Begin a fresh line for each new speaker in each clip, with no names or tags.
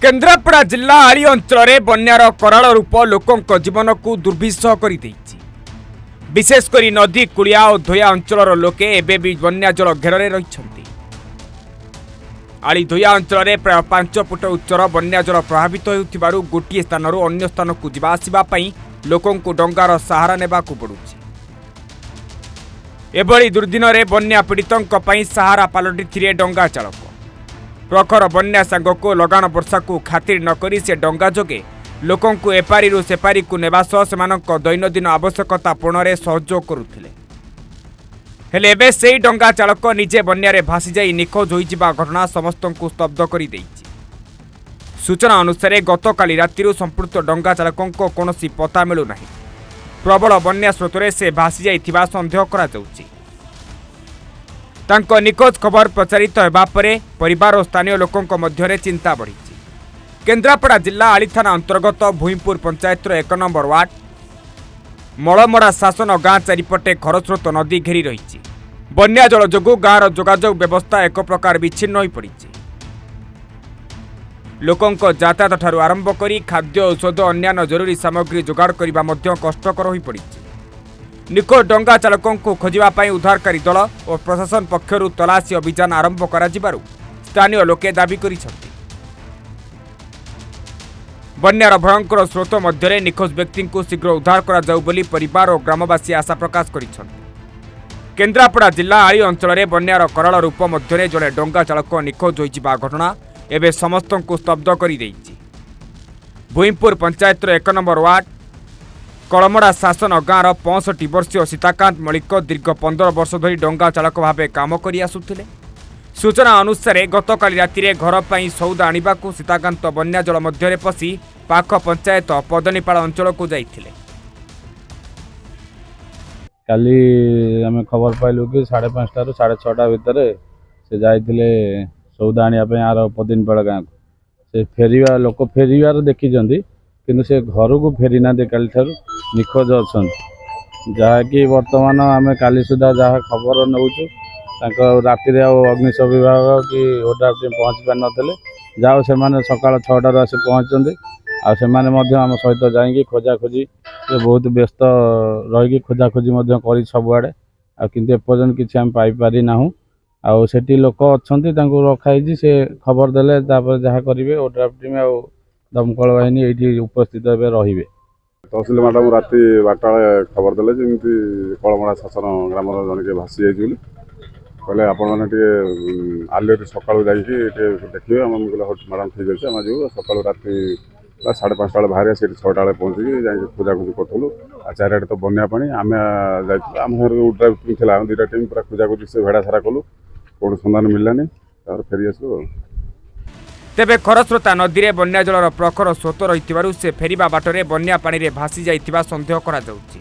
केन्द्रापड़ा जिला आली अंचल बन्यार कराल रूप लोकों जीवन को दुर्विषह कर विशेषकर नदी कूलिया और धोया अंचल लोके एबे भी बन्या जल घेर रही आली धोया अंचल प्राय 5 फुट उच्चर बन्या जल प्रभावित हो गोटे स्थान अन्य स्थान को जावासवाई लोकों को डंगार सहारा नेबा पड़ुछि। एभली दुर्दिन में बन्या पीड़ितों सहारा पलटि डंगा चालक प्रखर बन्या सांग को लगान वर्षा को खातिर नकरी से डंगा जोगे लोकों को एपारी सेपारी को नेबा सह सेमानक दैनंदिन आवश्यकता पूर्ण में सहयोग करुथिले। हेले एबे सेही डंगा चालक निजे बन्या भासी जाई निखोज होइजिबा घटना समस्त को स्तब्ध कर देइछि। सूचना अनुसार गतकाली राति संपुक्त डंगा चालकों को कौनसी पता मिलू नहीं। प्रबल बन्या स्रोत से भासी जाइथिबा संदेह करा जाउछि। तांको निखोज खबर प्रचारित होगा परे परिवार और स्थानीय लोकों मध्य चिंता बढ़ी। केन्द्रापड़ा जिला आली थाना अंतर्गत भूईपुर पंचायत 1 नंबर वार्ड मलमड़ा शासन गाँ चारिपटे खरस्रोत नदी घेरी रही। बन्या जल जोगु गाँर जोगाजोग व्यवस्था एक प्रकार विच्छिन्न हो पड़ी। लोकों यातायात ठारू आरंभ करी खाद्य औषध अन्यान्य जरूरी सामग्री जोगाड़ करने कष्टकर हो पड़ी। निखोज डंगा चालकों को खोजापी उद्धारकारी दल और प्रशासन पक्षर तलाशी अभियान आरंभ कर स्थानीय लोके दाबी करिसेंति। बन्यार भयंकर स्रोत मध्य निखोज व्यक्ति को शीघ्र उद्धार करा जाऊ बोली परिवार और ग्रामवासी आशा प्रकाश करिसेंति। केन्द्रापड़ा जिला आली अंचल बन्यार कराल रूप मध्य जड़े डंगा चालक निखोज होइजिबा घटना एवं समस्त को स्तब्ध कर देइछि। भूईपुर पंचायत 1 नंबर वार्ड कलमड़ा शासन गाँर 65 वर्षीय सीताकांत मल्लिक दीर्घ 15 वर्ष धरी डंगा चालक भाव काम कर आसुथिले। सूचना अनुसार गतकाली राति घर पर सौदा आने को सीताकांत बन्या जल मध्य पशि पाख पंचायत पदनीपाल अंचल को जाइथिले।
काली आम खबर पाइलु कि 5:30 ରୁ 6:30 भितर से जाइथिले सौदा आने आर पदनीपाल गाँ को से फेरिया लोक फेरिवार देखी किंतु से घर को फेरी ना काली ठारू निखोज अच्छा जहाँकि बर्तमान आम काली सुधा जहाँ खबर नौचु राति अग्निशम विभाग कि ओड्राफ टीम पहुँची पार नथिले जाओ से सकाल 6टार आसी पहुँचते आम सहित जाकि खोजाखोजी से बहुत व्यस्त रही खोजाखोजी कर सबुआड़े किंतु एपर्यंत किसी आम पाइपारी ना आउ सेठी लोक अच्छा रखाई से खबर देले जहाँ करेंगे ओड्राफ टीम आ दमकल बाहिनी ये उपस्थित रही।
तहसिल मैडम राति 12 खबर देले जमी कलमड़ा शासन ग्राम जन के भासी जाइए कहले आपण मैंने आलुरी सका देखिए आम मैडम ठीक अच्छे आम जो सका राति 5:30 बेले बाहर 6टा बेले पहुँचिकी जा खोजाखोजी करूँ आ चारिआडे तो बन्या पानी आम आम ड्राइव टीम थी 2टा टीम पूरा खोजाखोजी से भेड़ा सारा कलु कौन सन्धान मिललानी फेरी आसलु।
तेबे खरस्रोता नदी में बन्या जलर प्रखर स्रोत रही से फेरिबा बाटरे बन्या पानी रे भासी जाइथिबा संदेह करा जाउछि।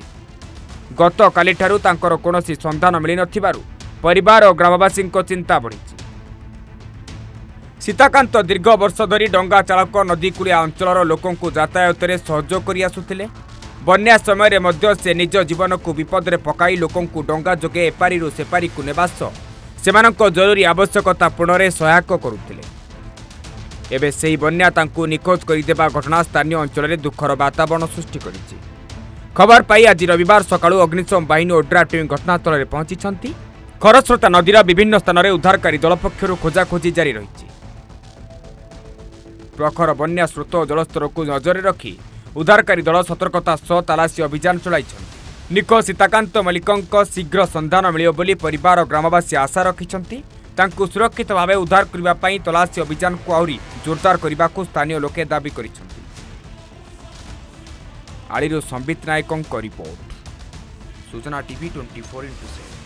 गत काली ठारू तांकर कोनोसी संधान मिली नथिबारु परिवार और ग्रामवासी चिंता बढ़ी। सीताकांत दीर्घ वर्ष धरी डंगा चालक नदी कूलिया अंचल लोकों को यातायात में सहयोग कर आसुथिले। बन्या समय मध्य से निज जीवन को विपद में पकाई लोकों को डंगा जोगे एपारी सेपारी को नेबा सेमानक जरूरी आवश्यकता पूर्ण में सहायक करुथिले। एबे सेही बन्या तांकु निखोज करदेबा घटना स्थानीय अंचल में दुखर वातावरण सृष्टि करिछि। खबर पाई आज रविवार सकाळु अग्निशम बाहिनी ओड्राफ टीम घटनास्थल में पहुंची। खरस्रोता नदीर विभिन्न स्थान में उद्धारकारी दल पक्षर खोजाखोजी जारी रही। प्रखर बन्या स्रोत और जलस्तर को नजर रखी उद्धारकारी दल सतर्कता सह तलाशी अभियान चलाई। निखोज सीताकांत मल्लिक शीघ्र संधान मिलियो बोली परिवार और ग्रामवासी आशा रखिछन्ति। तांकु सुरक्षित भाव उद्धार करने तलाशी अभियान को आहरी जोरदार करने को स्थानीय लोके दाबी करिछन्ति। आलीरू संबित नायकों रिपोर्ट सूचना टीवी 24x7।